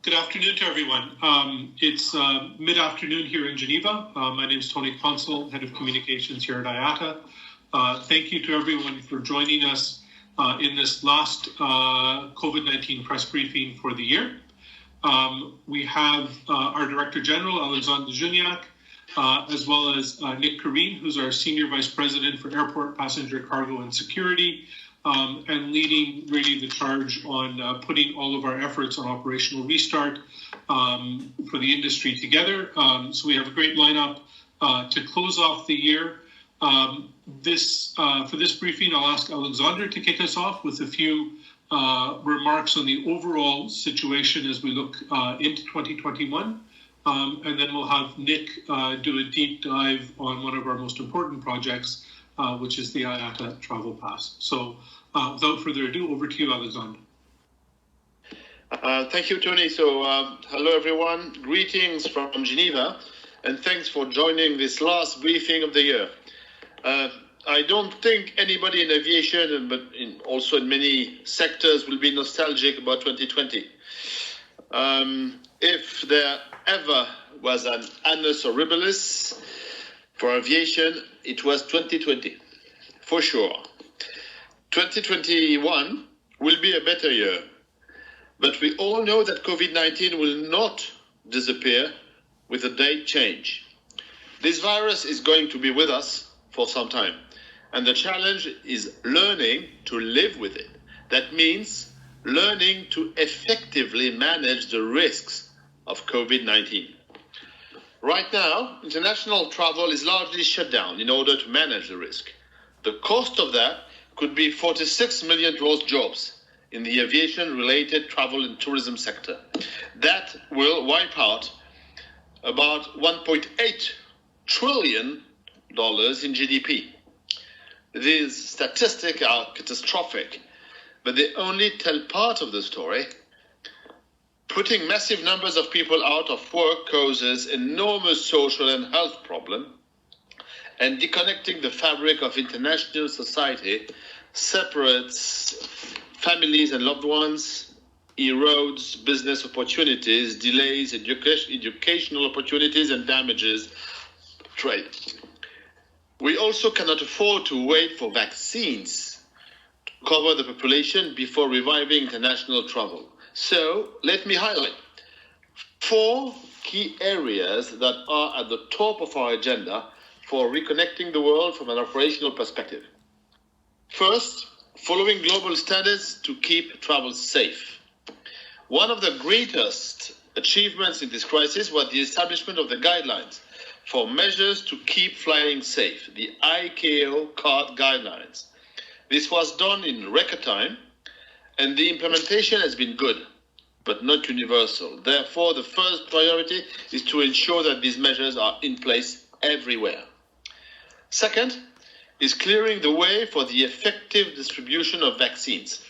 Good afternoon to everyone. It's mid-afternoon here in Geneva. My name is Tony Consul, Head of Communications here at IATA. Thank you to everyone for joining us in this last COVID-19 press briefing for the year. We have our Director General, Alexandre Juniac, as well as Nick Careen, who's our Senior Vice President for Airport, Passenger, Cargo and Security, and leading really the charge on putting all of our efforts on operational restart for the industry together. So we have a great lineup to close off the year. For this briefing, I'll ask Alexandre to kick us off with a few remarks on the overall situation as we look into 2021. And then we'll have Nick do a deep dive on one of our most important projects, which is the IATA Travel Pass. So without further ado, over to you, Alexandre. Thank you, Tony. So hello, everyone. Greetings from Geneva, and thanks for joining this last briefing of the year. I don't think anybody in aviation, but also in many sectors, will be nostalgic about 2020. If there ever was an annus horribilis for aviation, it was 2020, for sure. 2021 will be a better year, but we all know that COVID-19 will not disappear with a date change. This virus is going to be with us for some time, and the challenge is learning to live with it. That means learning to effectively manage the risks of COVID-19. Right now, international travel is largely shut down in order to manage the risk. The cost of that could be 46 million lost jobs in the aviation-related travel and tourism sector. That will wipe out about $1.8 trillion in GDP. These statistics are catastrophic, but they only tell part of the story. Putting massive numbers of people out of work causes enormous social and health problems, and disconnecting the fabric of international society separates families and loved ones, erodes business opportunities, delays educational opportunities, and damages trade. We also cannot afford to wait for vaccines to cover the population before reviving international travel. So let me highlight 4 key areas that are at the top of our agenda for reconnecting the world from an operational perspective. First, following global standards to keep travel safe. One of the greatest achievements in this crisis was the establishment of the guidelines for measures to keep flying safe, the IATA CART guidelines. This was done in record time, and the implementation has been good, but not universal. Therefore, the first priority is to ensure that these measures are in place everywhere. Second is clearing the way for the effective distribution of vaccines.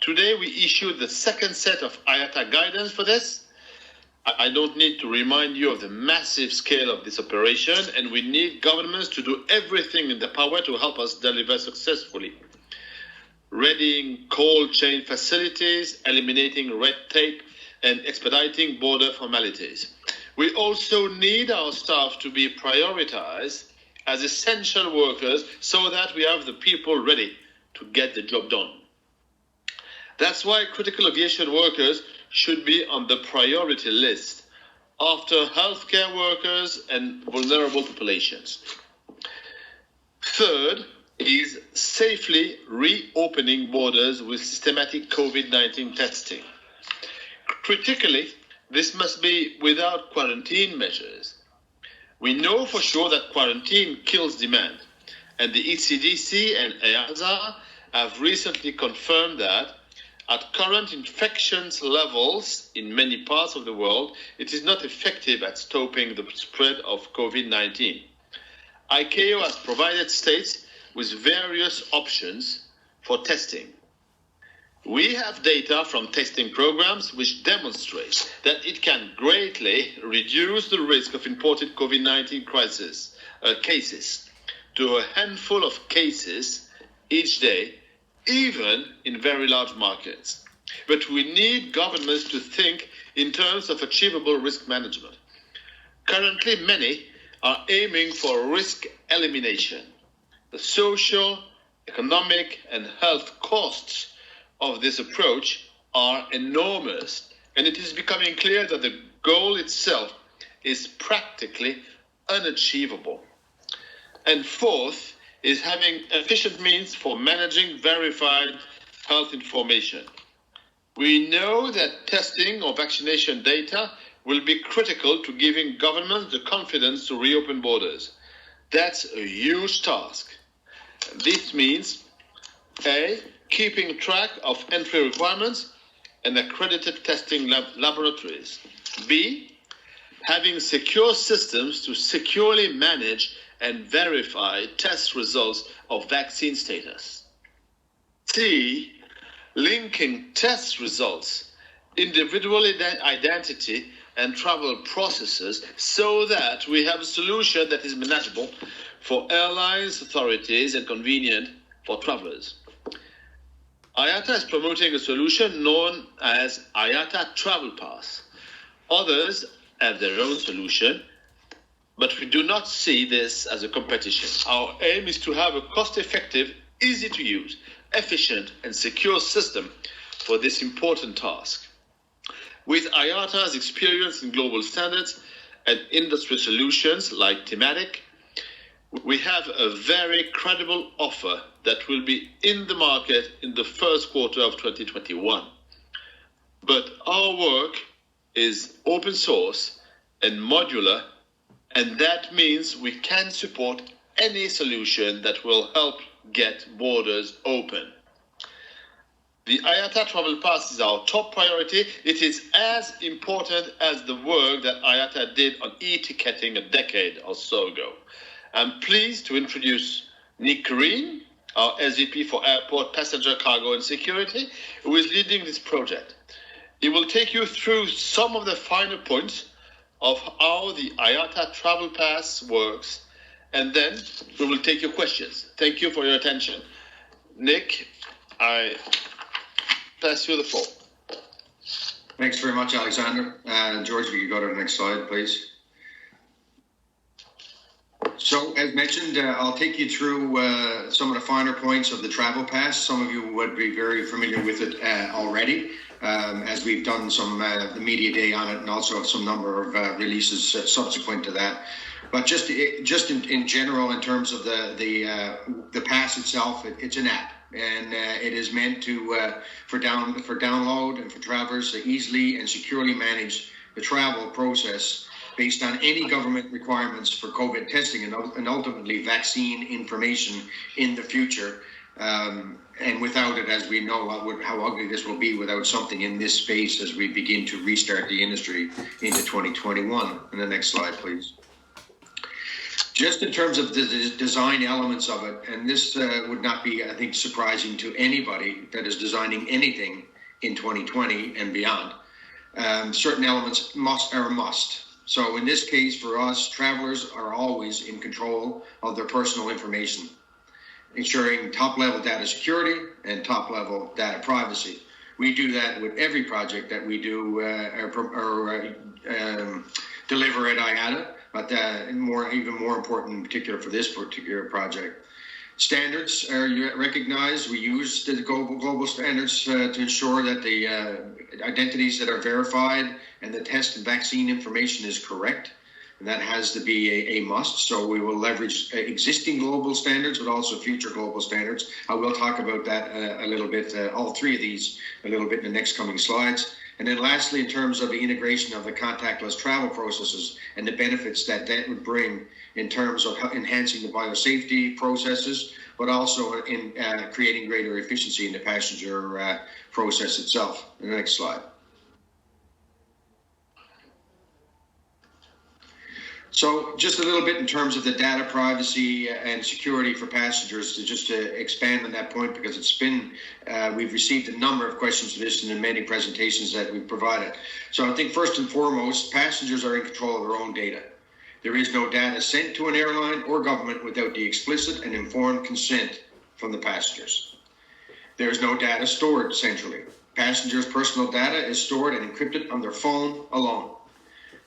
Today, we issued the second set of IATA guidance for this. I don't need to remind you of the massive scale of this operation, and we need governments to do everything in their power to help us deliver successfully. Readying cold chain facilities, eliminating red tape, and expediting border formalities. We also need our staff to be prioritized as essential workers so that we have the people ready to get the job done. That's why critical aviation workers should be on the priority list after healthcare workers and vulnerable populations. Third is safely reopening borders with systematic COVID-19 testing. Critically, this must be without quarantine measures. We know for sure that quarantine kills demand, and the ECDC and IATA have recently confirmed that at current infections levels in many parts of the world, it is not effective at stopping the spread of COVID-19. ICAO has provided states with various options for testing. We have data from testing programs which demonstrate that it can greatly reduce the risk of imported COVID-19 cases to a handful of cases each day, even in very large markets. But we need governments to think in terms of achievable risk management. Currently, many are aiming for risk elimination. The social, economic, and health costs of this approach are enormous, and it is becoming clear that the goal itself is practically unachievable. And fourth is having efficient means for managing verified health information. We know that testing or vaccination data will be critical to giving governments the confidence to reopen borders. That's a huge task. This means A, keeping track of entry requirements and accredited testing laboratories. B, having secure systems to securely manage and verify test results of vaccine status. C, linking test results, individual identity, and travel processes so that we have a solution that is manageable for airlines, authorities, and convenient for travelers. IATA is promoting a solution known as IATA Travel Pass. Others have their own solution, but we do not see this as a competition. Our aim is to have a cost-effective, easy-to-use, efficient, and secure system for this important task. With IATA's experience in global standards and industry solutions like thematic, we have a very credible offer that will be in the market in the first quarter of 2021. But our work is open source and modular, and that means we can support any solution that will help get borders open. The IATA Travel Pass is our top priority. It is as important as the work that IATA did on e-ticketing a decade or so ago. I'm pleased to introduce Nick Careen, our SVP for Airport, Passenger, Cargo and Security, who is leading this project. He will take you through some of the finer points of how the IATA Travel Pass works, and then we will take your questions. Thank you for your attention. Nick, I pass you the floor. Thanks very much, Alexandre. George, if you could go to the next slide, please. So, as mentioned, I'll take you through some of the finer points of the Travel Pass. Some of you would be very familiar with it already, as we've done some the media day on it, and also some number of releases subsequent to that. But just in general, in terms of the pass itself, it's an app, and it is meant to for download and for travelers to easily and securely manage the travel process based on any government requirements for COVID testing and ultimately vaccine information in the future. And without it, as we know, how ugly this will be without something in this space as we begin to restart the industry into 2021. And the next slide, please. Just in terms of the design elements of it, and this would not be, I think, surprising to anybody that is designing anything in 2020 and beyond. Certain elements are a must. So in this case, for us, travelers are always in control of their personal information, ensuring top-level data security and top-level data privacy. We do that with every project that we do deliver at IATA, but even more important in particular for this particular project. Standards are recognized. We use the global standards to ensure that the identities that are verified and the test and vaccine information is correct. And that has to be a must. So we will leverage existing global standards, but also future global standards. I will talk about that a little bit, all three of these a little bit in the next coming slides. And then lastly, in terms of the integration of the contactless travel processes and the benefits that would bring in terms of enhancing the biosafety processes, but also in creating greater efficiency in the passenger process itself. The next slide. So just a little bit in terms of the data privacy and security for passengers, to expand on that point, because it's been, we've received a number of questions to this in the many presentations that we've provided. So I think first and foremost, passengers are in control of their own data. There is no data sent to an airline or government without the explicit and informed consent from the passengers. There is no data stored centrally. Passengers' personal data is stored and encrypted on their phone alone.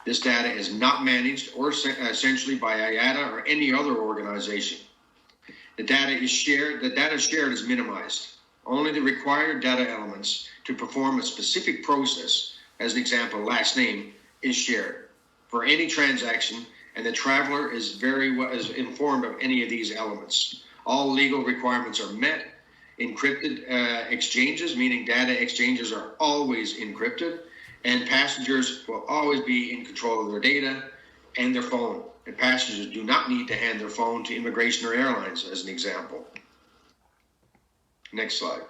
This data is not managed or essentially by IATA or any other organization. The data shared is minimized. Only the required data elements to perform a specific process, as an example, last name, is shared for any transaction, and the traveler is is informed of any of these elements. All legal requirements are met. Encrypted exchanges, meaning data exchanges, are always encrypted, and passengers will always be in control of their data and their phone. And passengers do not need to hand their phone to immigration or airlines, as an example. Next slide.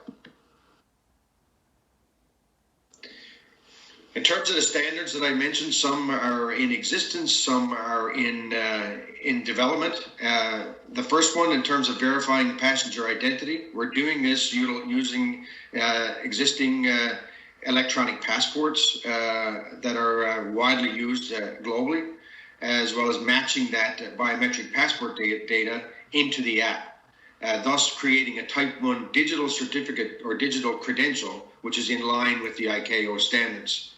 In terms of the standards that I mentioned, some are in existence, some are in development. The first one, in terms of verifying passenger identity, we're doing this using existing electronic passports that are widely used globally, as well as matching that biometric passport data into the app, thus creating a Type 1 digital certificate or digital credential, which is in line with the ICAO standards.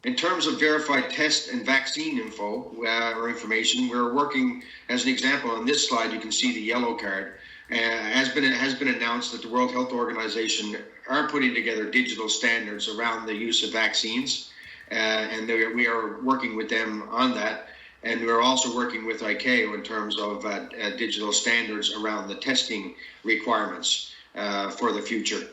In terms of verified test and vaccine info or information, we're working, as an example, on this slide, you can see the yellow card. Has been announced that the World Health Organization are putting together digital standards around the use of vaccines, and we are working with them on that. And we're also working with ICAO in terms of digital standards around the testing requirements for the future.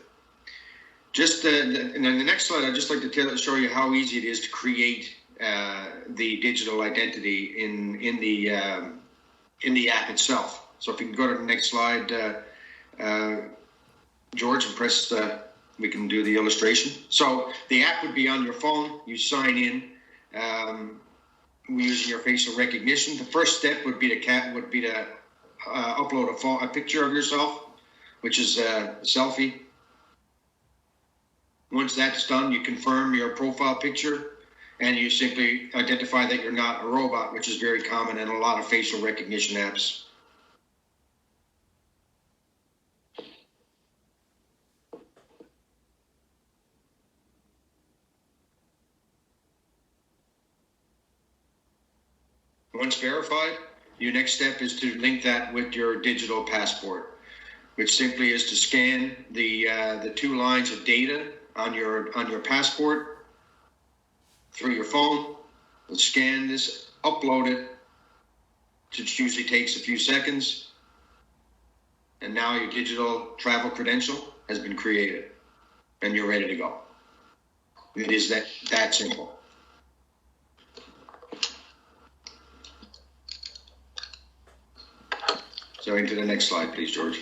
And then the next slide, I'd just like to show you how easy it is to create the digital identity in the app itself. So if you can go to the next slide, George, and press we can do the illustration. So the app would be on your phone. You sign in using your facial recognition. The first step would be to upload a picture of yourself, which is a selfie. Once that's done, you confirm your profile picture, and you simply identify that you're not a robot, which is very common in a lot of facial recognition apps. Once verified, your next step is to link that with your digital passport, which simply is to scan the 2 lines of data on your passport through your phone. Let's scan this, upload it, which usually takes a few seconds, and now your digital travel credential has been created, and you're ready to go. It is that simple. So into the next slide, please, George.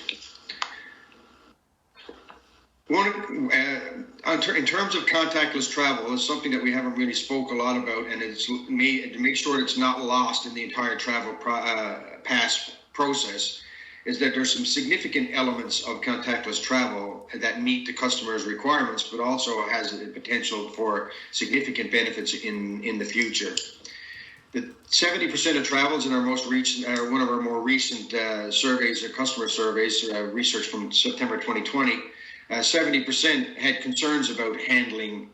In terms of contactless travel, it's something that we haven't really spoke a lot about, and it's to make sure it's not lost in the entire travel pass process, is that there's some significant elements of contactless travel that meet the customer's requirements, but also has the potential for significant benefits in the future. The 70% of travels in our most recent, one of our more recent surveys, or customer surveys, research from September 2020, 70% had concerns about handling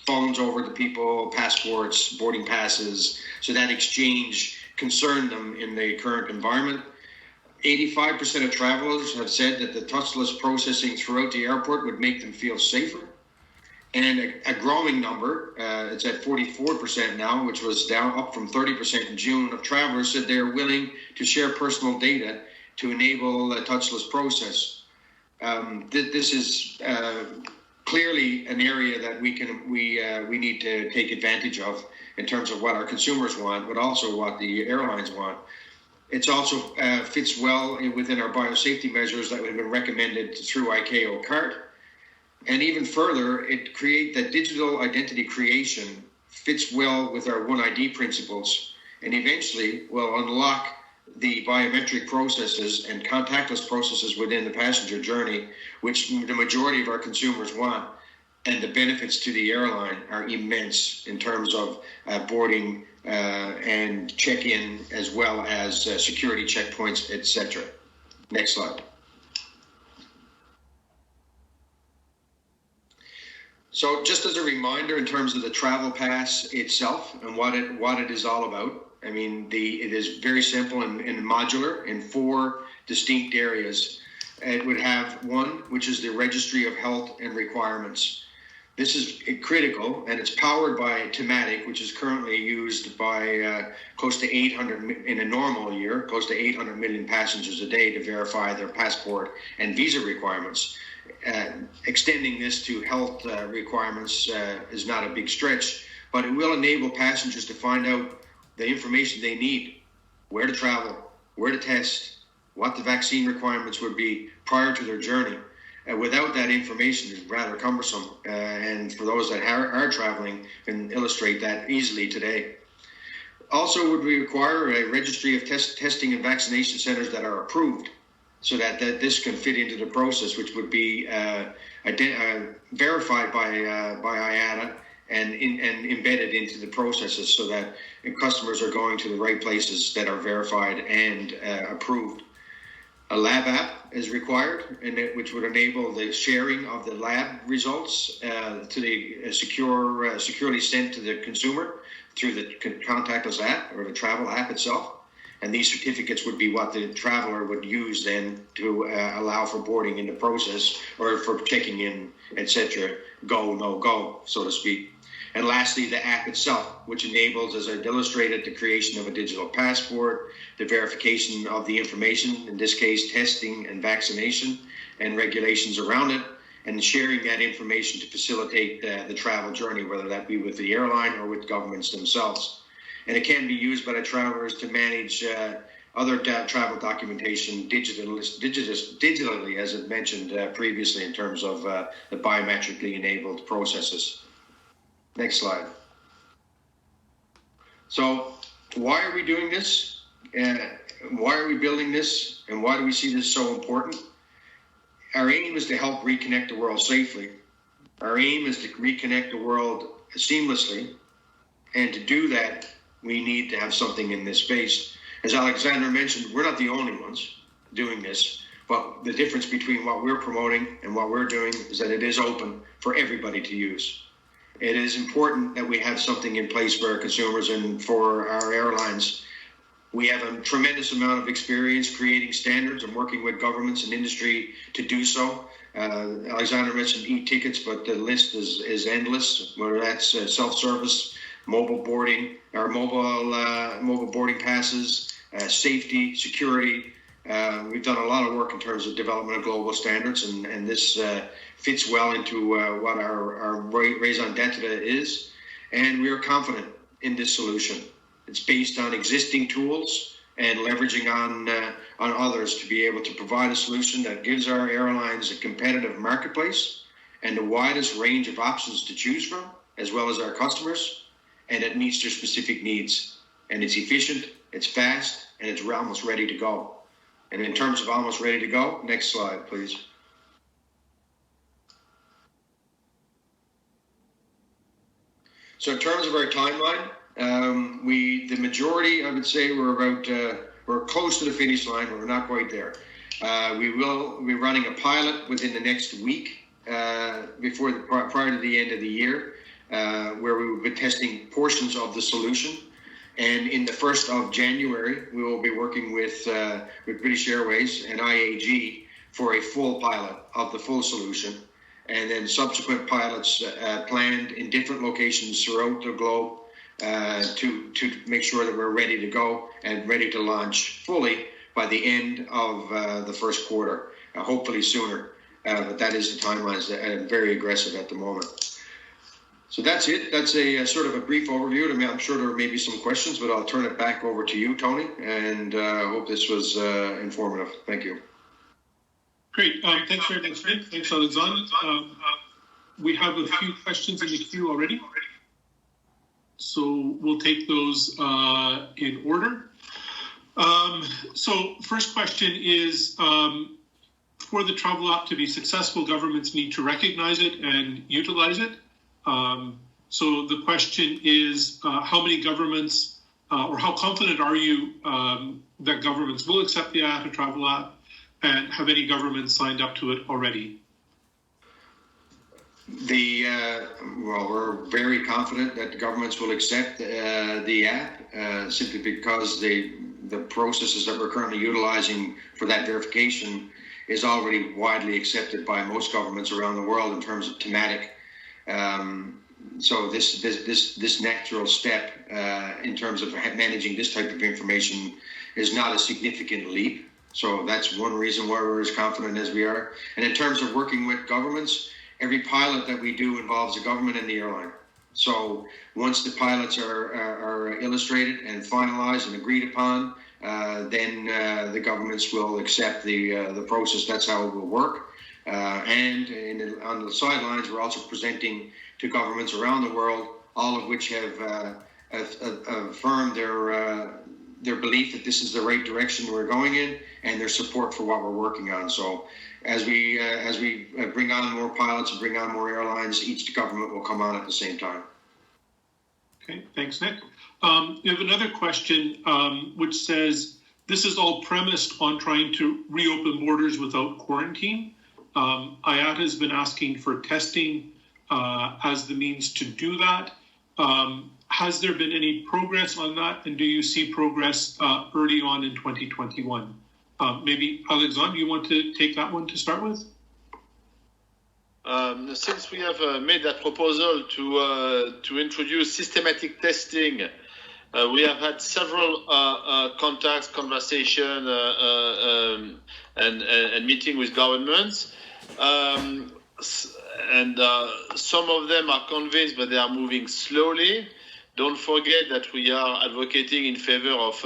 phones over to people, passports, boarding passes, so that exchange concerned them in the current environment. 85% of travelers have said that the touchless processing throughout the airport would make them feel safer. And a growing number, it's at 44% now, which was up from 30% in June, of travelers said they are willing to share personal data to enable a touchless process. This is clearly an area that we need to take advantage of in terms of what our consumers want, but also what the airlines want. It's also fits well within our biosafety measures that have been recommended through ICAO CART. And even further, that digital identity creation fits well with our One ID principles, and eventually will unlock the biometric processes and contactless processes within the passenger journey, which the majority of our consumers want. And the benefits to the airline are immense in terms of boarding and check-in, as well as security checkpoints, etc. Next slide. So just as a reminder in terms of the travel pass itself and what it is all about, I mean, it is very simple and modular in 4 distinct areas. It would have one, which is the Registry of Health and Requirements. This is critical, and it's powered by Thematic, which is currently used by close to 800, in a normal year, close to 800 million passengers a day to verify their passport and visa requirements. Extending this to health requirements is not a big stretch, but it will enable passengers to find out the information they need, where to travel, where to test, what the vaccine requirements would be prior to their journey. Without that information, it's rather cumbersome, and for those that are traveling, can illustrate that easily today. Also, would we require a registry of testing and vaccination centers that are approved, so that this can fit into the process, which would be verified by IATA and embedded into the processes, so that customers are going to the right places that are verified and approved. A lab app is required, which would enable the sharing of the lab results to the securely sent to the consumer through the contactless app or the travel app itself. And these certificates would be what the traveler would use then to allow for boarding in the process, or for checking in, etc. Go, no go, so to speak. And lastly, the app itself, which enables, as I illustrated, the creation of a digital passport, the verification of the information, in this case, testing and vaccination and regulations around it, and sharing that information to facilitate the travel journey, whether that be with the airline or with governments themselves. And it can be used by the travelers to manage other travel documentation digitally, as I mentioned previously, in terms of the biometrically enabled processes. Next slide. So why are we doing this? And why are we building this? And why do we see this so important? Our aim is to help reconnect the world safely. Our aim is to reconnect the world seamlessly. And to do that, we need to have something in this space. As Alexandre mentioned, we're not the only ones doing this. But the difference between what we're promoting and what we're doing is that it is open for everybody to use. It is important that we have something in place for our consumers and for our airlines. We have a tremendous amount of experience creating standards and working with governments and industry to do so. Alexandre mentioned e-tickets, but the list is endless, whether that's self-service, mobile boarding, or mobile boarding passes, safety, security. We've done a lot of work in terms of development of global standards, and this fits well into what our raison d'etre is, and we are confident in this solution. It's based on existing tools and leveraging on others to be able to provide a solution that gives our airlines a competitive marketplace and the widest range of options to choose from, as well as our customers, and it meets their specific needs. And it's efficient, it's fast, and it's almost ready to go. And in terms of almost ready to go, next slide, please. So in terms of our timeline, the majority, I would say, we're close to the finish line, but we're not quite there. We will be running a pilot within the next week, prior to the end of the year, where we will be testing portions of the solution. And in the 1st of January, we will be working with British Airways and IAG for a full pilot of the full solution. And then subsequent pilots planned in different locations throughout the globe to make sure that we're ready to go and ready to launch fully by the end of the first quarter, hopefully sooner. But that is the timelines that are very aggressive at the moment. So that's it. That's a sort of a brief overview. I mean, I'm sure there may be some questions, but I'll turn it back over to you, Tony, and I hope this was informative. Thank you. Great. Thanks very much, Nick. Thanks, Alexandre. We have a few questions in the queue already, so we'll take those in order. So first question is, for the travel app to be successful, governments need to recognize it and utilize it. So the question is, how many governments, or how confident are you that governments will accept the IATA travel app, and have any governments signed up to it already? Well, we're very confident that the governments will accept the app simply because the processes that we're currently utilizing for that verification is already widely accepted by most governments around the world in terms of thematic. So this natural step in terms of managing this type of information is not a significant leap. So that's one reason why we're as confident as we are. And in terms of working with governments, every pilot that we do involves the government and the airline. So once the pilots are illustrated and finalized and agreed upon, then the governments will accept the process. That's how it will work. And on the sidelines, we're also presenting to governments around the world, all of which have affirmed their belief that this is the right direction we're going in, and their support for what we're working on. So as we bring on more pilots and bring on more airlines, each government will come on at the same time. Okay, thanks, Nick. We have another question which says, this is all premised on trying to reopen borders without quarantine. IATA has been asking for testing as the means to do that. Has there been any progress on that? And do you see progress early on in 2021? Maybe, Alexandre, you want to take that one to start with? Since we have made that proposal to introduce systematic testing, we have had several contacts, conversation, and meeting with governments. And some of them are convinced, but they are moving slowly. Don't forget that we are advocating in favor of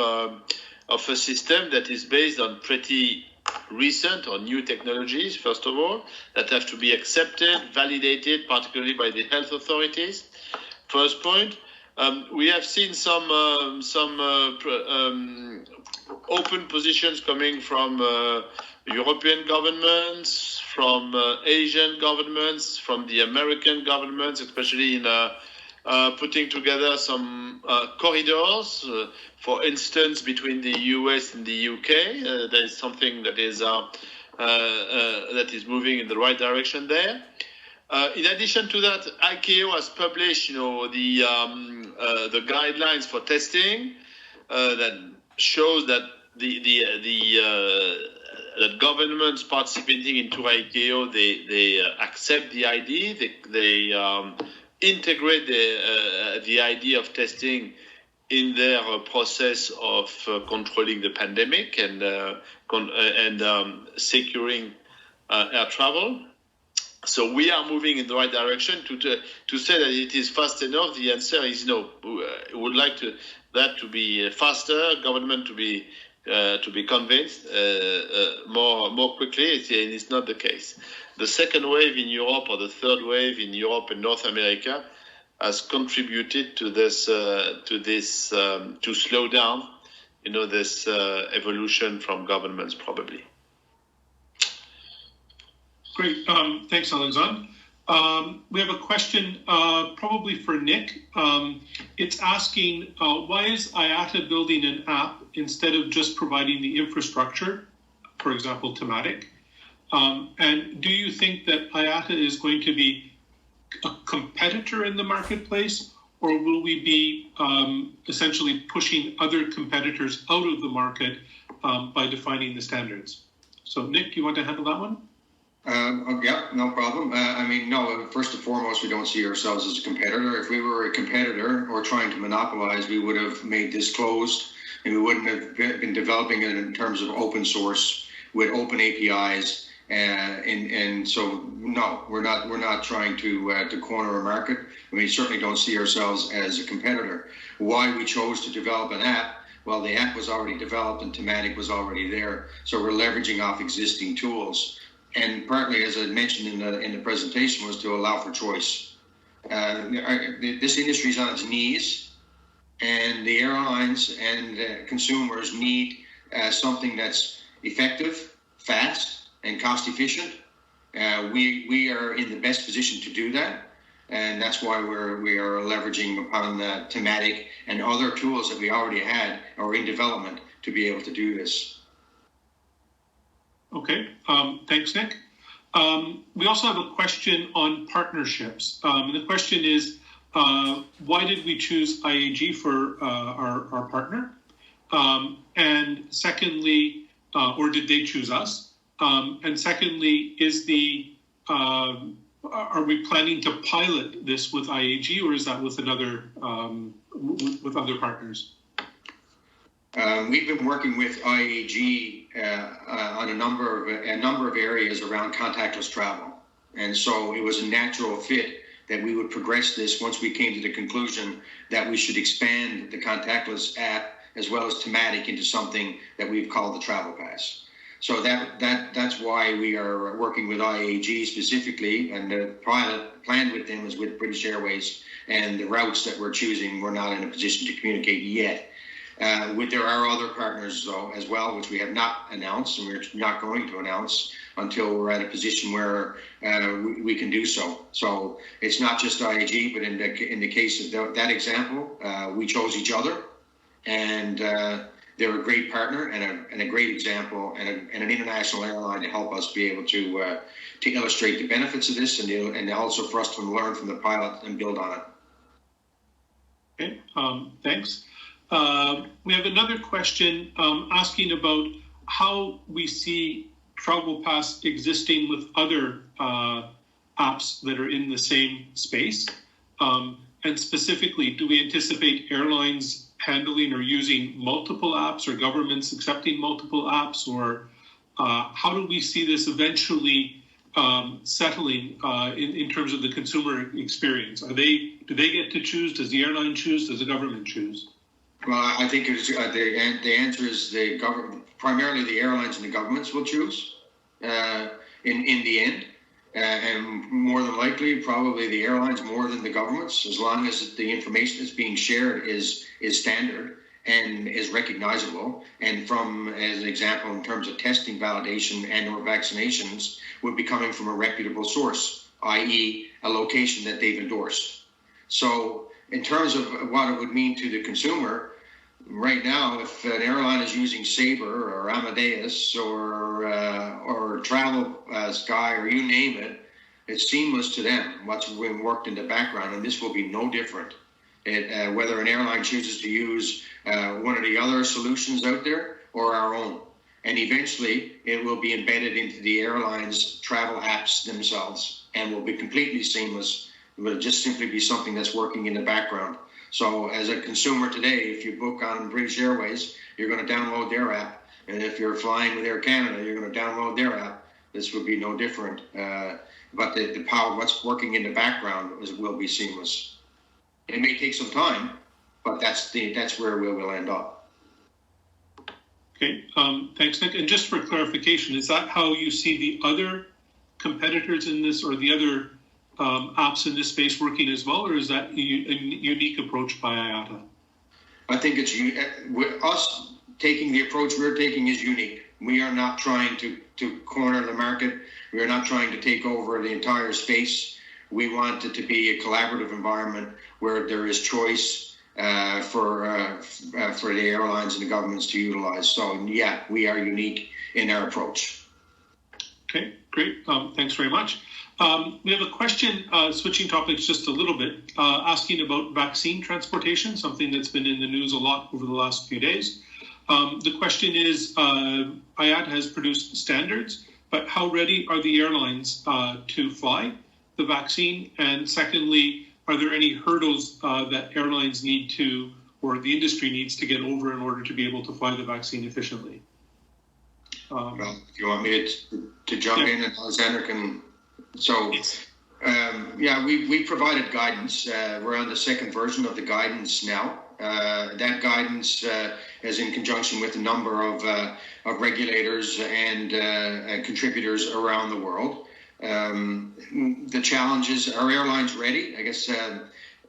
a system that is based on pretty recent or new technologies, first of all, that have to be accepted, validated, particularly by the health authorities. First point. We have seen some open positions coming from European governments, from Asian governments, from the American governments, especially in putting together some corridors, for instance, between the US and the UK. There is something that is moving in the right direction there. In addition to that, ICAO has published, the guidelines for testing that shows that that governments participating into ICAO they accept the ID, they integrate the idea of testing in their process of controlling the pandemic and securing air travel. So we are moving in the right direction. To say that it is fast enough, the answer is no. We would like that to be faster, government to be convinced more quickly, and it's not the case. The second wave in Europe, or the third wave in Europe and North America, has contributed to this to slow down, this evolution from governments probably. Great, thanks, Alexandre. We have a question probably for Nick. It's asking, why is IATA building an app instead of just providing the infrastructure, for example, thematic? And do you think that IATA is going to be a competitor in the marketplace, or will we be essentially pushing other competitors out of the market by defining the standards? So, Nick, you want to handle that one? Yeah, no problem. No, first and foremost, we don't see ourselves as a competitor. If we were a competitor or trying to monopolize, we would have made this closed, and we wouldn't have been developing it in terms of open source with open APIs. And so, no, we're not trying to corner a market. We certainly don't see ourselves as a competitor. Why we chose to develop an app? Well, the app was already developed and thematic was already there. So we're leveraging off existing tools. And partly, as I mentioned in the presentation, was to allow for choice. This industry is on its knees, and the airlines and consumers need something that's effective, fast, and cost efficient. We are in the best position to do that, and that's why we are leveraging upon the thematic and other tools that we already had or in development to be able to do this. Okay, thanks, Nick. We also have a question on partnerships. The question is, why did we choose IAG for our partner? And secondly, or did they choose us? And secondly, are we planning to pilot this with IAG, or is that with with other partners? We've been working with IAG on a number of areas around contactless travel, and so it was a natural fit that we would progress this once we came to the conclusion that we should expand the contactless app as well as thematic into something that we've called the Travel Pass. So that's why we are working with IAG specifically, and the pilot planned with them is with British Airways, and the routes that we're choosing we're not in a position to communicate yet. There are other partners though as well, which we have not announced, and we're not going to announce until we're at a position where we can do so. So it's not just IAG, but in the case of that example, we chose each other, and they're a great partner and a great example, and an international airline to help us be able to illustrate the benefits of this, and also for us to learn from the pilot and build on Okay, it. thanks. We have another question asking about how we see Travel Pass existing with other apps that are in the same space. And specifically, do we anticipate airlines handling or using multiple apps, or governments accepting multiple apps, or how do we see this eventually settling in terms of the consumer experience? Do they get to choose? Does the airline choose? Does the government choose? Well, I think the answer is primarily the airlines and the governments will choose in the end. And more than likely, probably the airlines more than the governments, as long as the information that's being shared is standard and is recognizable. And from, as an example, in terms of testing, validation, and or vaccinations, would be coming from a reputable source, i.e. a location that they've endorsed. So in terms of what it would mean to the consumer, right now, if an airline is using Sabre or Amadeus or Travel Sky or you name it, it's seamless to them. What's been worked in the background, and this will be no different. Whether an airline chooses to use one of the other solutions out there or our own, and eventually it will be embedded into the airline's travel apps themselves, and will be completely seamless. It will just simply be something that's working in the background. So as a consumer today, if you book on British Airways, you're going to download their app. And if you're flying with Air Canada, you're going to download their app. This would be no different. But the power, what's working in the background will be seamless. It may take some time, but that's where we will end up. Okay, thanks, Nick. And just for clarification, is that how you see the other competitors in this, or the other apps in this space working as well, or is that a unique approach by IATA? I think it's us taking the approach we're taking is unique. We are not trying to corner the market. We are not trying to take over the entire space. We want it to be a collaborative environment where there is choice for the airlines and the governments to utilize. So yeah, we are unique in our approach. Okay, great. Thanks very much. We have a question, switching topics just a little bit, asking about vaccine transportation, something that's been in the news a lot over the last few days. The question is, IATA has produced standards, but how ready are the airlines to fly the vaccine? And secondly, are there any hurdles that airlines need to, or the industry needs to get over in order to be able to fly the vaccine efficiently? Well, if you want me to jump in, and Alexandre can... So, we provided guidance. We're on the second version of the guidance now. That guidance is in conjunction with a number of regulators and contributors around the world. The challenges, are airlines ready? I guess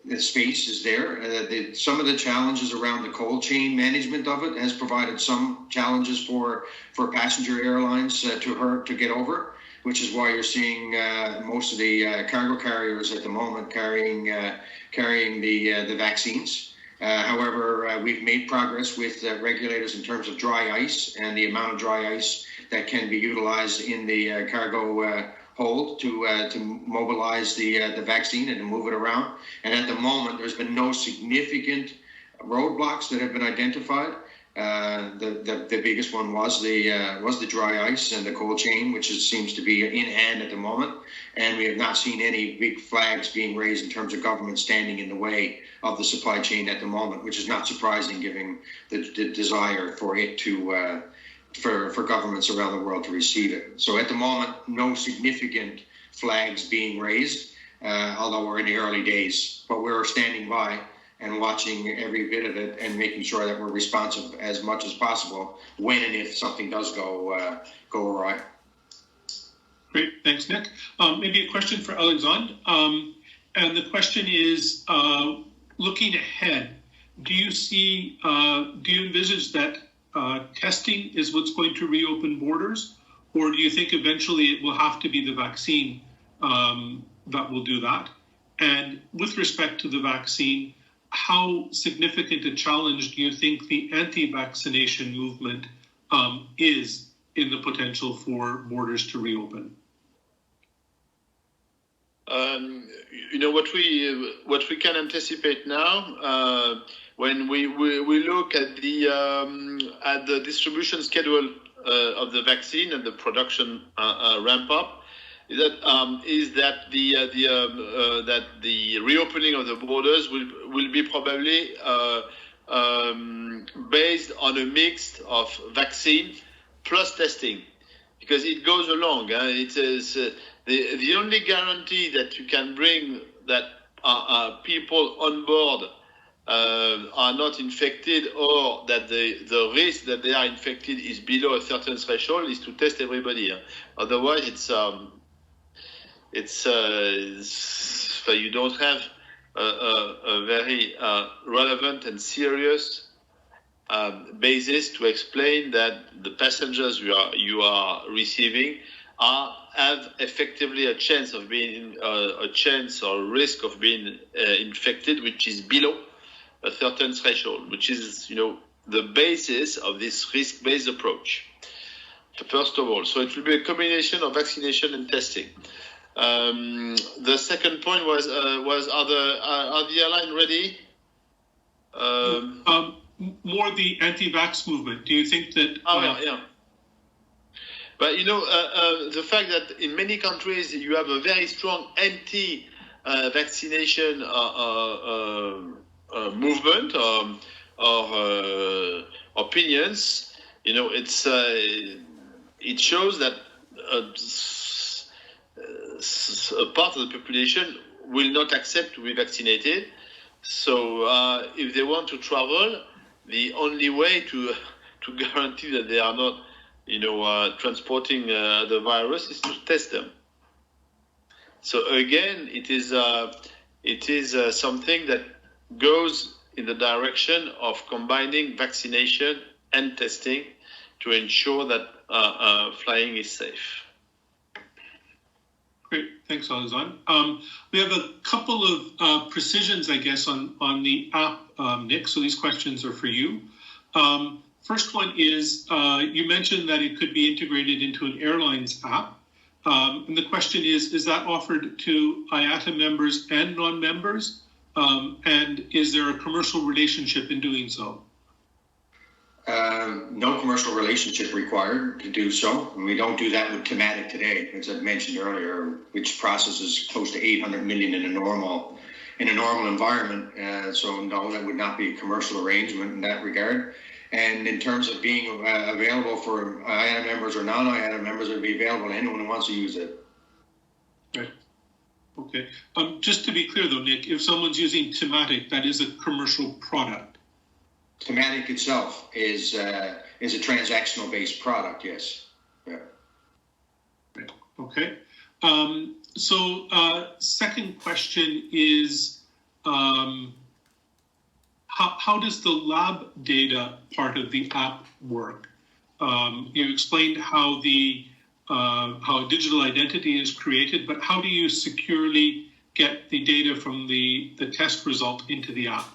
the space is there. Some of the challenges around the cold chain management of it has provided some challenges for passenger airlines to get over, which is why you're seeing most of the cargo carriers at the moment carrying the vaccines. However, we've made progress with regulators in terms of dry ice and the amount of dry ice that can be utilized in the cargo hold to mobilize the vaccine and to move it around. And at the moment, there's been no significant roadblocks that have been identified. The biggest one was the dry ice and the cold chain, which seems to be in hand at the moment. And we have not seen any big flags being raised in terms of government standing in the way of the supply chain at the moment, which is not surprising given the desire for it to for governments around the world to receive it. So at the moment, no significant flags being raised, although we're in the early days. But we're standing by and watching every bit of it and making sure that we're responsive as much as possible when and if something does go awry. Great, thanks, Nick. Maybe a question for Alexandre. And the question is, looking ahead, do you envisage that testing is what's going to reopen borders, or do you think eventually it will have to be the vaccine that will do that? And with respect to the vaccine, how significant a challenge do you think the anti-vaccination movement is in the potential for borders to reopen? What we can anticipate now, when we look at the distribution schedule of the vaccine and the production ramp up, is that the reopening of the borders will be probably based on a mix of vaccine plus testing, because it goes along. It is the only guarantee that you can bring that people on board are not infected, or that the risk that they are infected is below a certain threshold, is to test everybody. Otherwise, you don't have a very relevant and serious basis to explain that the passengers you are receiving have effectively a chance of being or risk of being infected, which is below a certain threshold, which is the basis of this risk-based approach. First of all, so it will be a combination of vaccination and testing. The second point was are the airline ready? More the anti-vax movement. Do you think that? Yeah. But the fact that in many countries you have a very strong anti-vaccination movement or opinions, it shows that a part of the population will not accept to be vaccinated. So if they want to travel, the only way to guarantee that they are not transporting the virus is to test them. So again, it is something that goes in the direction of combining vaccination and testing to ensure that flying is safe. Great, thanks, Alexandre. We have a couple of precisions, I guess, on the app, Nick. So these questions are for you. First one is, you mentioned that it could be integrated into an airline's app. And the question is that offered to IATA members and non-members? And is there a commercial relationship in doing so? No commercial relationship required to do so. And we don't do that with Thematic today, as I mentioned earlier, which processes close to 800 million in a normal environment. So no, that would not be a commercial arrangement in that regard. And in terms of being available for IATA members or non-IATA members, it would be available to anyone who wants to use it. Right. Okay. Just to be clear, though, Nick, if someone's using Thematic, that is a commercial product. Thematic itself is a transactional-based product. Yes. Yeah. Right. Okay. So, second question is, how does the lab data part of the app work? You explained how how digital identity is created, but how do you securely get the data from the test result into the app?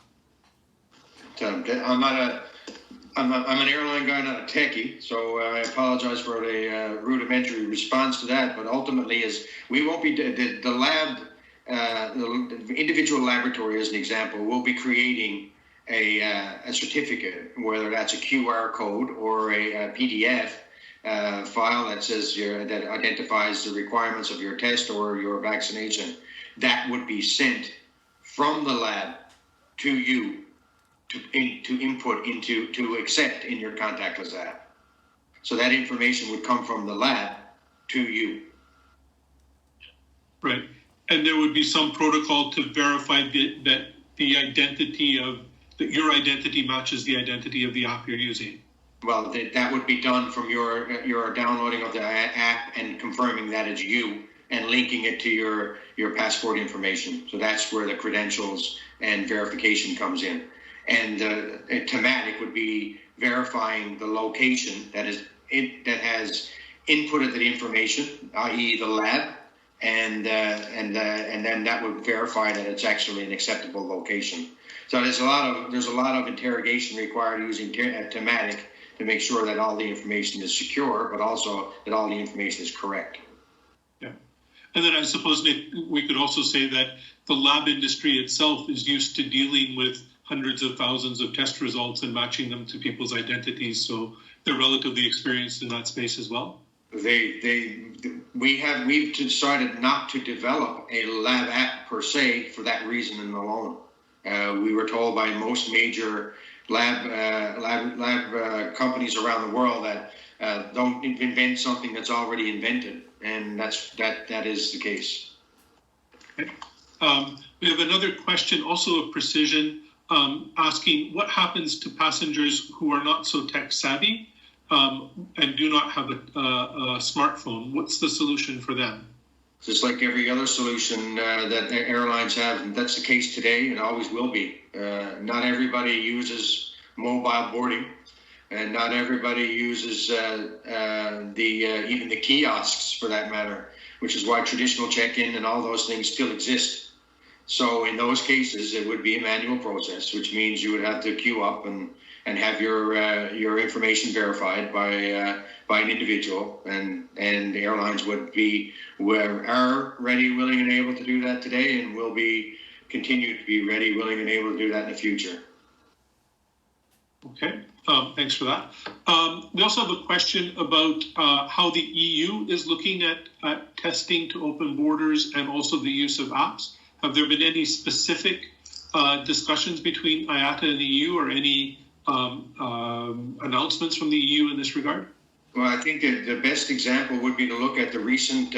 I'm not I'm an airline guy, not a techie, so I apologize for the rudimentary response to that. But ultimately, is we won't be the lab, the individual laboratory, as an example, will be creating a certificate, whether that's a QR code or a PDF file that says that identifies the requirements of your test or your vaccination. That would be sent from the lab to you to input into, to accept in your contactless app. So that information would come from the lab to you. Right. And there would be some protocol to verify that the identity of, that your identity matches the identity of the app you're using. Well, that would be done from your downloading of the app and confirming that it's you and linking it to your passport information. So that's where the credentials and verification comes in. And Thematic would be verifying the location that has inputted the information, i.e. the lab, and then that would verify that it's actually an acceptable location. So there's a lot of interrogation required using Thematic to make sure that all the information is secure, but also that all the information is correct. Yeah, and then I suppose, Nick, we could also say that the lab industry itself is used to dealing with hundreds of thousands of test results and matching them to people's identities, so they're relatively experienced in that space as well. We've decided not to develop a lab app per se for that reason and alone. We were told by most major lab companies around the world that don't invent something that's already invented, and that is the case. Okay. We have another question, also of precision, asking what happens to passengers who are not so tech savvy and do not have a smartphone. What's the solution for them? Just like every other solution that airlines have, and that's the case today and always will be. Not everybody uses mobile boarding, and not everybody uses even the kiosks for that matter, which is why traditional check-in and all those things still exist. So in those cases, it would be a manual process, which means you would have to queue up and have your information verified by an individual, and the airlines are ready, willing, and able to do that today, and will continue to be ready, willing, and able to do that in the future. Okay, thanks for that. We also have a question about how the EU is looking at testing to open borders and also the use of apps. Have there been any specific discussions between IATA and the EU, or any announcements from the EU in this regard? Well, I think that the best example would be to look at the recent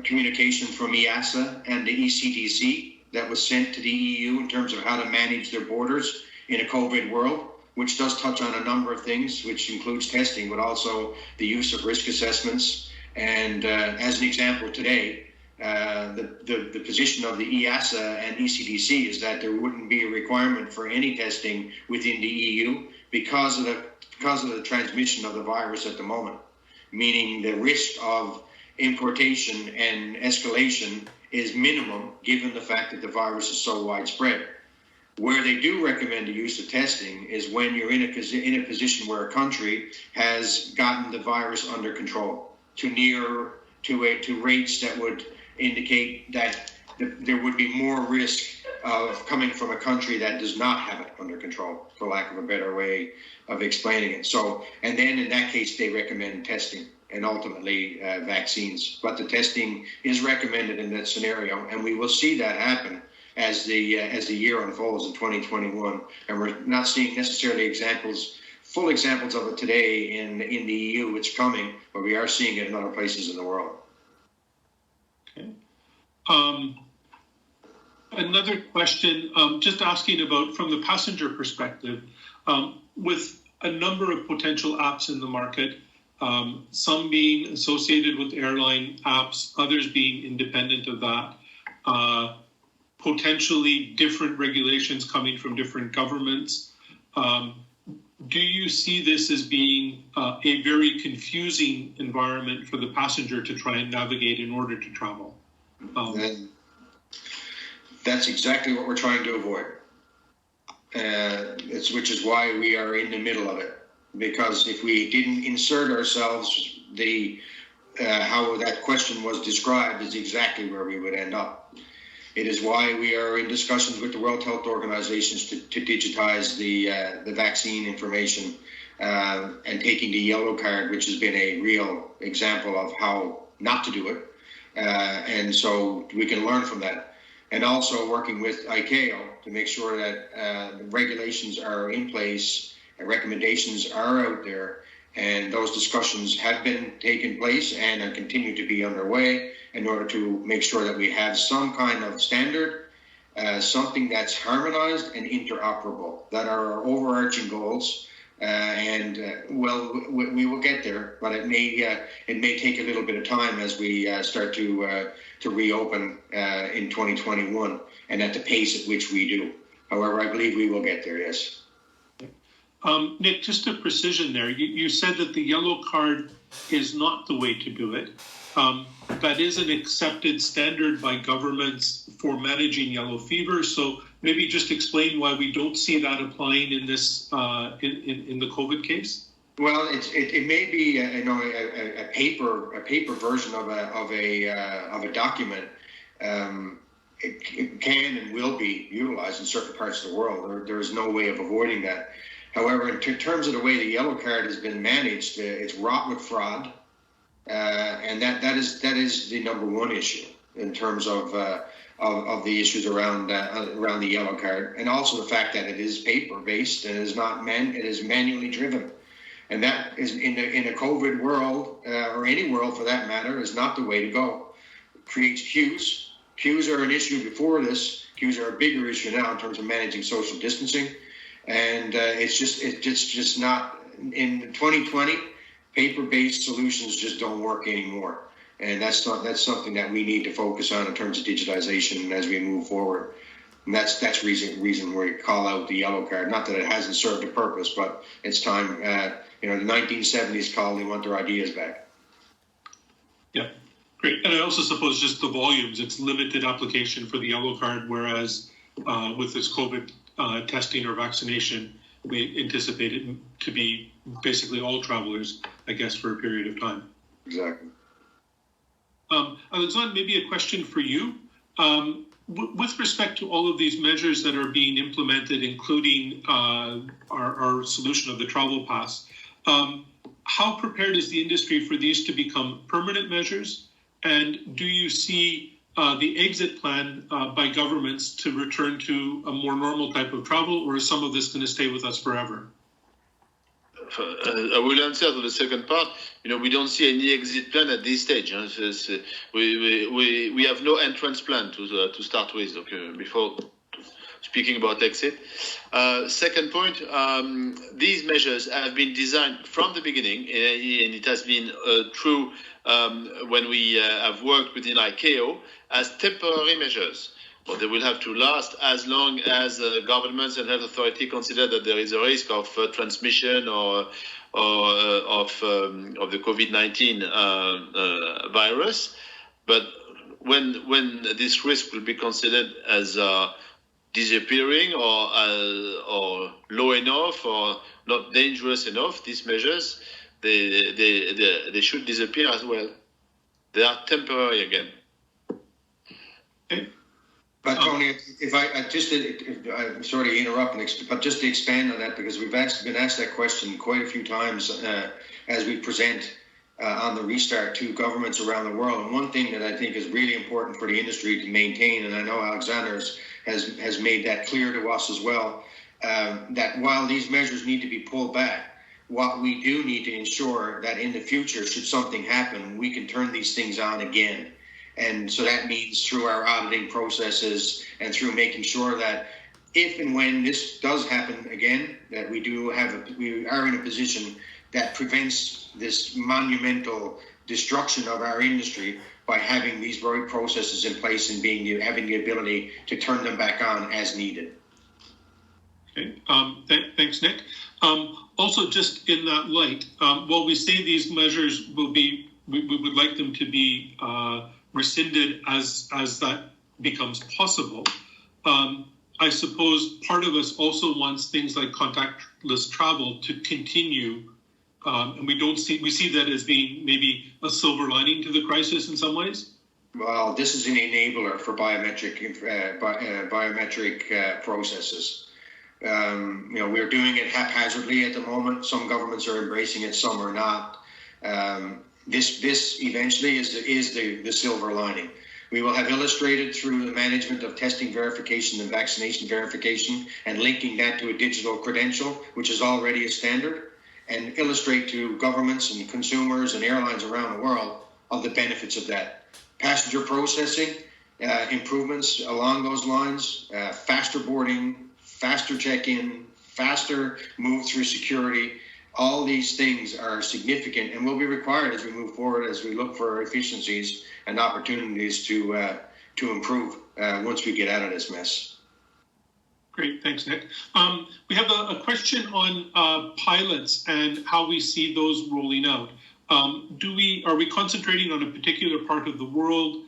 communication from EASA and the ECDC that was sent to the EU in terms of how to manage their borders in a COVID world, which does touch on a number of things, which includes testing, but also the use of risk assessments. And as an example today, the position of the EASA and ECDC is that there wouldn't be a requirement for any testing within the EU because of the transmission of the virus at the moment, meaning the risk of importation and escalation is minimum given the fact that the virus is so widespread. Where they do recommend the use of testing is when you're in a position where a country has gotten the virus under control to rates that would indicate that there would be more risk of coming from a country that does not have it under control, for lack of a better way of explaining it. So, and then in that case, they recommend testing and ultimately vaccines. But the testing is recommended in that scenario, and we will see that happen as the year unfolds in 2021. And we're not seeing necessarily full examples of it today in the EU. It's coming, but we are seeing it in other places in the world. Okay. Another question, just asking about, from the passenger perspective, with a number of potential apps in the market, some being associated with airline apps, others being independent of that, potentially different regulations coming from different governments. Do you see this as being a very confusing environment for the passenger to try and navigate in order to travel? That's exactly what we're trying to avoid. which is why we are in the middle of it. Because if we didn't insert ourselves, how that question was described is exactly where we would end up. It is why we are in discussions with the World Health Organizations to digitize the vaccine information and taking the yellow card, which has been a real example of how not to do it. And so we can learn from that. And also working with ICAO to make sure that the regulations are in place and recommendations are out there. And those discussions have been taking place and continue to be underway in order to make sure that we have some kind of standard, something that's harmonized and interoperable, that are our overarching goals. We will get there, but it may take a little bit of time as we start to reopen in 2021, and at the pace at which we do. However, I believe we will get there. Yes. Nick, just a precision there. You said that the yellow card is not the way to do it. That is an accepted standard by governments for managing yellow fever. So maybe just explain why we don't see that applying in this in the COVID case. Well, it may be a paper version of a document. It can and will be utilized in certain parts of the world. There is no way of avoiding that. However, in terms of the way the yellow card has been managed, it's wrought with fraud, and that is the number one issue in terms of the issues around the yellow card, and also the fact that it is paper based and it is manually driven, and that is in a COVID world or any world for that matter is not the way to go. It creates queues. Queues are an issue before this. Queues are a bigger issue now in terms of managing social distancing. And it's just not in 2020. Paper-based solutions just don't work anymore, and that's something that we need to focus on in terms of digitization as we move forward. And that's reason we call out the yellow card. Not that it hasn't served a purpose, but it's time. The 1970s call. They want their ideas back. Yeah, great. And I also suppose just the volumes. It's limited application for the yellow card, whereas with this COVID testing or vaccination, we anticipate it to be basically all travelers, I guess, for a period of time. Exactly. Alexandre, maybe a question for you. With respect to all of these measures that are being implemented, including our solution of the travel pass, how prepared is the industry for these to become permanent measures? And do you see the exit plan by governments to return to a more normal type of travel, or is some of this going to stay with us forever? I will answer to the second part. We don't see any exit plan at this stage. We have no entrance plan to start with. Okay, before speaking about exit. Second point, these measures have been designed from the beginning, and it has been true when we have worked within ICAO as temporary measures. But they will have to last as long as governments and health authority consider that there is a risk of transmission or of the COVID-19 virus. But when this risk will be considered as disappearing or low enough or not dangerous enough, these measures they should disappear as well. They are temporary again. Okay. But Tony, I'm sorry to interrupt, but just to expand on that, because we've been asked that question quite a few times as we present on the restart to governments around the world. And one thing that I think is really important for the industry to maintain, and I know Alexandre has made that clear to us as well, that while these measures need to be pulled back, what we do need to ensure that in the future, should something happen, we can turn these things on again. And so that means through our auditing processes and through making sure that if and when this does happen again, that we are in a position that prevents this monumental destruction of our industry by having these very processes in place and having the ability to turn them back on as needed. Okay. Thanks, Nick. Also, just in that light, while we say these measures we would like them to be rescinded as that becomes possible. I suppose part of us also wants things like contactless travel to continue, and we see that as being maybe a silver lining to the crisis in some ways. Well, this is an enabler for biometric processes. We're doing it haphazardly at the moment. Some governments are embracing it, some are not. This eventually is the silver lining. We will have illustrated through the management of testing verification and vaccination verification and linking that to a digital credential, which is already a standard, and illustrate to governments and consumers and airlines around the world of the benefits of that. Passenger processing, improvements along those lines, faster boarding, faster check-in, faster move through security. All these things are significant and will be required as we move forward, as we look for efficiencies and opportunities to improve once we get out of this mess. Great, thanks, Nick. We have a question on pilots and how we see those rolling out. Are we concentrating on a particular part of the world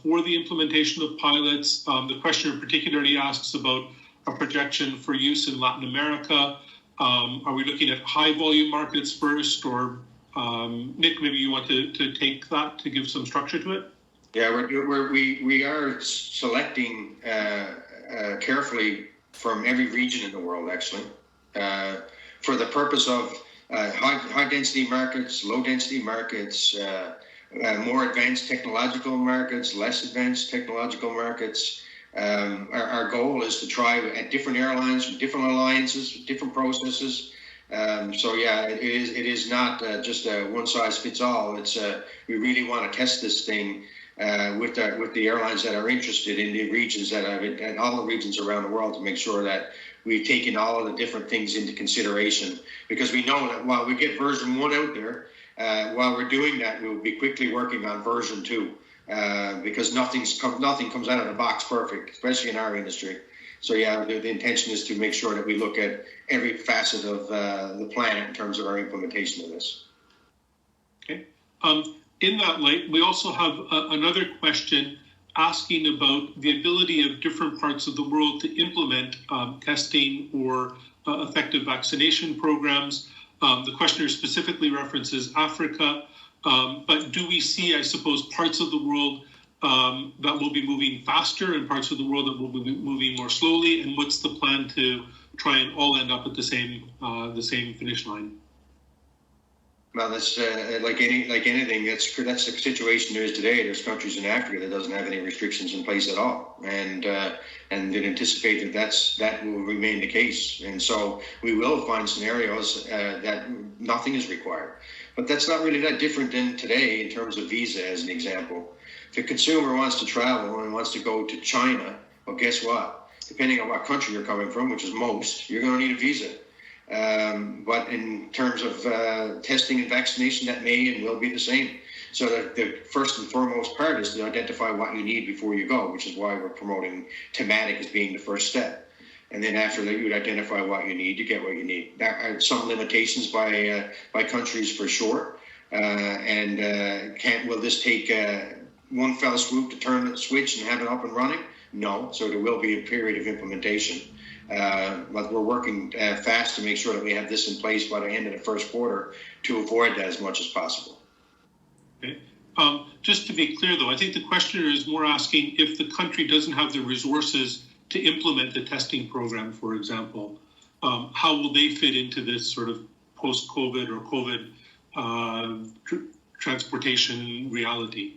for the implementation of pilots? The questioner particularly asks about a projection for use in Latin America. Are we looking at high volume markets first, or Nick, maybe you want to take that to give some structure to it? Yeah, we are selecting carefully from every region in the world, actually, for the purpose of high density markets, low density markets, more advanced technological markets, less advanced technological markets. Our goal is to try at different airlines, from different alliances, different processes. It is not just a one size fits all. It's we really want to test this thing with the airlines that are interested in the regions and all the regions around the world, to make sure that we've taken all of the different things into consideration, because we know that while we get version 1 out there, while we're doing that, we'll be quickly working on version 2. Because nothing comes out of the box perfect, especially in our industry. So the intention is to make sure that we look at every facet of the planet in terms of our implementation of this. Okay. In that light, we also have another question asking about the ability of different parts of the world to implement testing or effective vaccination programs. The questioner specifically references Africa. But do we see, I suppose, parts of the world that will be moving faster and parts of the world that will be moving more slowly? And what's the plan to try and all end up at the same finish line? Well, that's like anything. That's the situation there is today. There's countries in Africa that doesn't have any restrictions in place at all, and they anticipate that will remain the case. And so we will find scenarios that nothing is required. But that's not really that different than today in terms of visa, as an example. If a consumer wants to travel and wants to go to China, well, guess what? Depending on what country you're coming from, which is most, you're going to need a visa. But in terms of testing and vaccination, that may and will be the same. So the first and foremost part is to identify what you need before you go, which is why we're promoting thematic as being the first step. And then after that, you would identify what you need to get what you need. There are some limitations by countries for sure. Will this take one fell swoop to turn the switch and have it up and running? No. So there will be a period of implementation. But we're working fast to make sure that we have this in place by the end of the first quarter to avoid that as much as possible. Okay. Just to be clear, though, I think the questioner is more asking if the country doesn't have the resources to implement the testing program, for example, how will they fit into this sort of post-COVID or COVID transportation reality?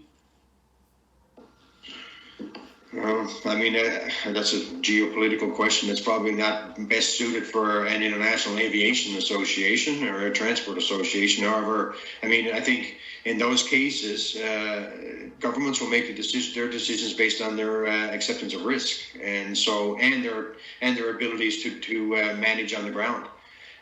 That's a geopolitical question that's probably not best suited for an international aviation association or a transport association. However, I think in those cases, governments will make their decisions based on their acceptance of risk, and their abilities to manage on the ground.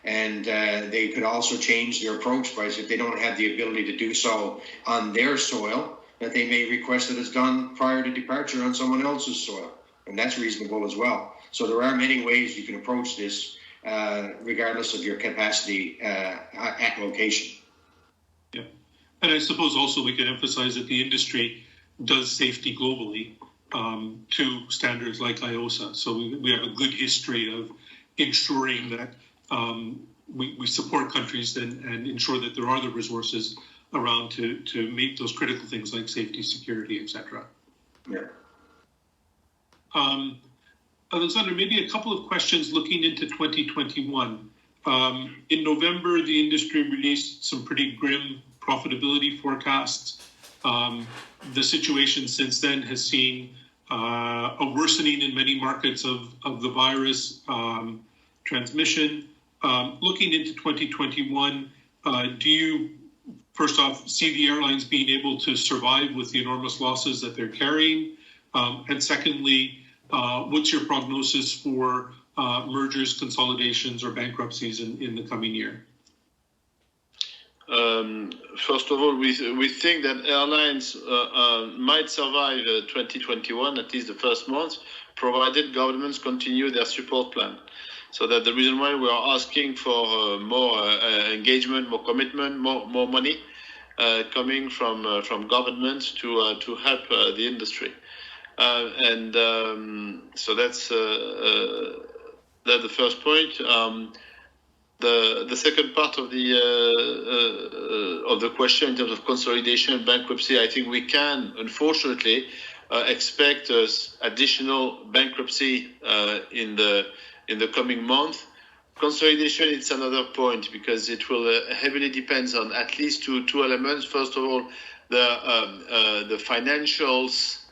And they could also change their approach by, if they don't have the ability to do so on their soil, that they may request that it's done prior to departure on someone else's soil. And that's reasonable as well. So there are many ways you can approach this, regardless of your capacity at location. Yeah. And I suppose also we can emphasize that the industry does safety globally. to standards like IOSA. So we have a good history of ensuring that we support countries and ensure that there are the resources around to meet those critical things like safety, security, etc. Yeah. Alexandre, maybe a couple of questions looking into 2021. In November, the industry released some pretty grim profitability forecasts. The situation since then has seen a worsening in many markets of the virus transmission. Looking into 2021, do you, first off, see the airlines being able to survive with the enormous losses that they're carrying? And secondly, what's your prognosis for mergers, consolidations, or bankruptcies in the coming year? First of all, we think that airlines might survive 2021, at least the first month, provided governments continue their support plan. So that's the reason why we are asking for more engagement, more commitment, more money coming from governments to help the industry. So that's the first point. The second part of the question in terms of consolidation and bankruptcy, I think we can, unfortunately, expect additional bankruptcy in the coming month. Consolidation, it's another point because it will heavily depends on at least two elements. First of all, the financials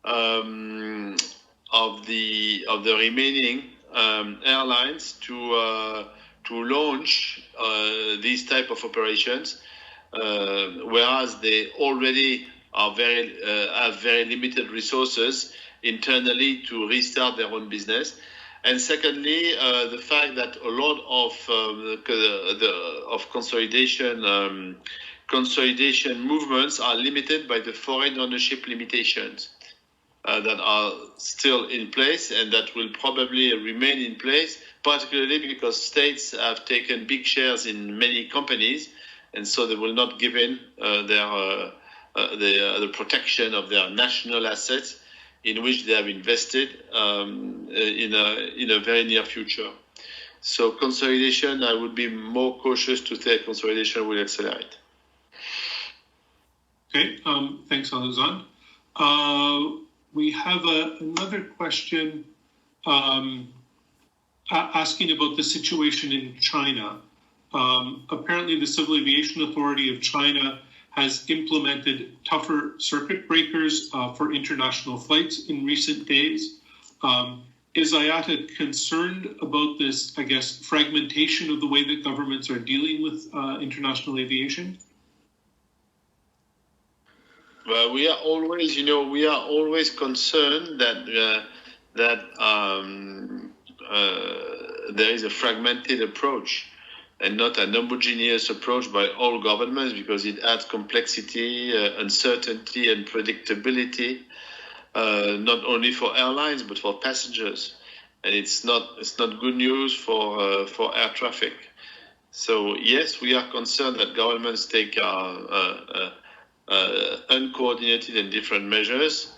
of the remaining airlines to launch these type of operations, whereas they already are have very limited resources internally to restart their own business. And secondly, the fact that a lot of consolidation movements are limited by the foreign ownership limitations that are still in place and that will probably remain in place, particularly because states have taken big shares in many companies, and so they will not give in the protection of their national assets in which they have invested in a very near future. So consolidation, I would be more cautious to say consolidation will accelerate. Okay, thanks, Alexandre. We have another question asking about the situation in China. Apparently, the Civil Aviation Authority of China has implemented tougher circuit breakers for international flights in recent days. Is IATA concerned about this, I guess, fragmentation of the way that governments are dealing with international aviation? Well, we are always concerned that there is a fragmented approach and not an homogeneous approach by all governments, because it adds complexity, uncertainty, and predictability, not only for airlines but for passengers, and it's not good news for air traffic. So yes, we are concerned that governments take uncoordinated and different measures.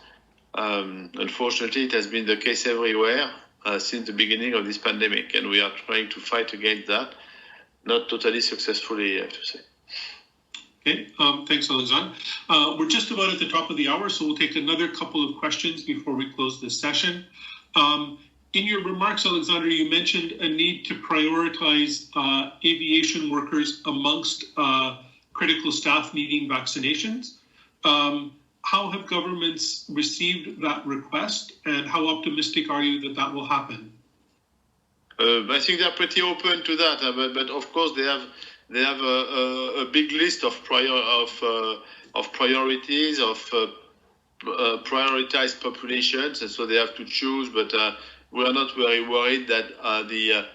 Unfortunately, it has been the case everywhere since the beginning of this pandemic, and we are trying to fight against that. Not totally successfully, I have to say. Okay, thanks, Alexandre. We're just about at the top of the hour, so we'll take another couple of questions before we close this session. In your remarks, Alexandre, you mentioned a need to prioritize aviation workers amongst critical staff needing vaccinations. How have governments received that request, and how optimistic are you that that will happen? I think they are pretty open to that, but of course they have a big list of priorities of prioritized populations, and so they have to choose. But we are not very worried that the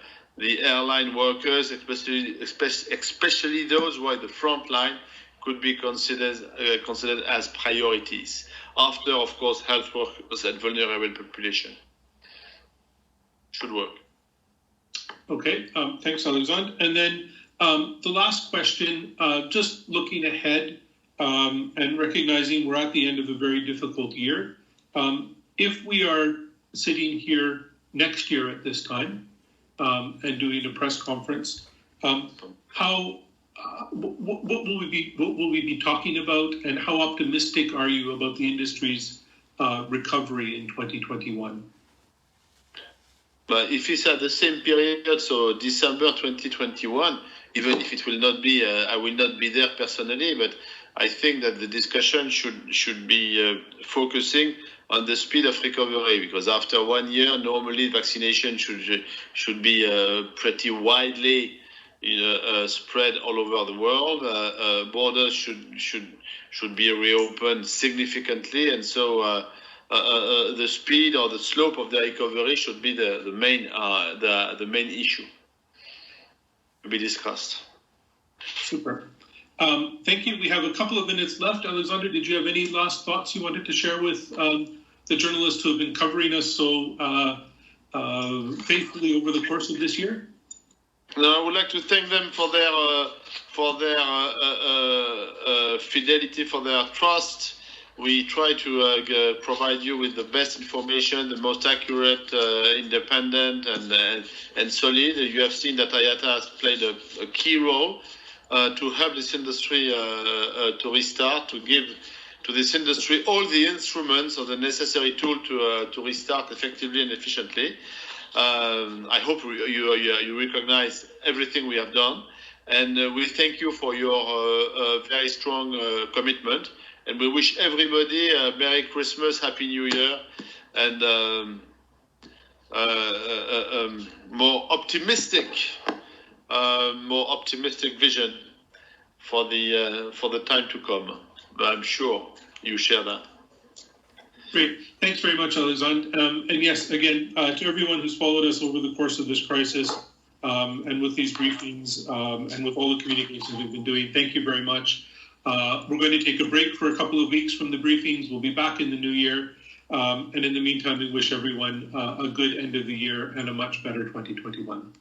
airline workers, especially those who are at the front line, could be considered as priorities. After, of course, health workers and vulnerable population should work. Okay, thanks, Alexandre. And then the last question, just looking ahead and recognizing we're at the end of a very difficult year, if we are sitting here next year at this time and doing a press conference, what will we be talking about, and how optimistic are you about the industry's recovery in 2021? But if it's at the same period, so December 2021, even if it will not be, I will not be there personally, but I think that the discussion should be focusing on the speed of recovery, because after 1 year, normally vaccination should be pretty widely spread all over the world. Borders should be reopened significantly, and so the speed or the slope of the recovery should be the main issue to be discussed. Super. Thank you. We have a couple of minutes left. Alexandre, did you have any last thoughts you wanted to share with the journalists who have been covering us so faithfully over the course of this year? No, I would like to thank them for their fidelity, for their trust. We try to provide you with the best information, the most accurate, independent, and solid. You have seen that IATA has played a key role to help this industry to restart, to give to this industry all the instruments or the necessary tool to restart effectively and efficiently. I hope you recognize everything we have done, and we thank you for your very strong commitment. And we wish everybody a Merry Christmas, Happy New Year, and more optimistic vision for the time to come. But I'm sure you share that. Great. Thanks very much, Alexandre. And yes, again, to everyone who's followed us over the course of this crisis and with these briefings and with all the communications we've been doing, thank you very much. We're going to take a break for a couple of weeks from the briefings. We'll be back in the new year. And in the meantime, we wish everyone a good end of the year and a much better 2021.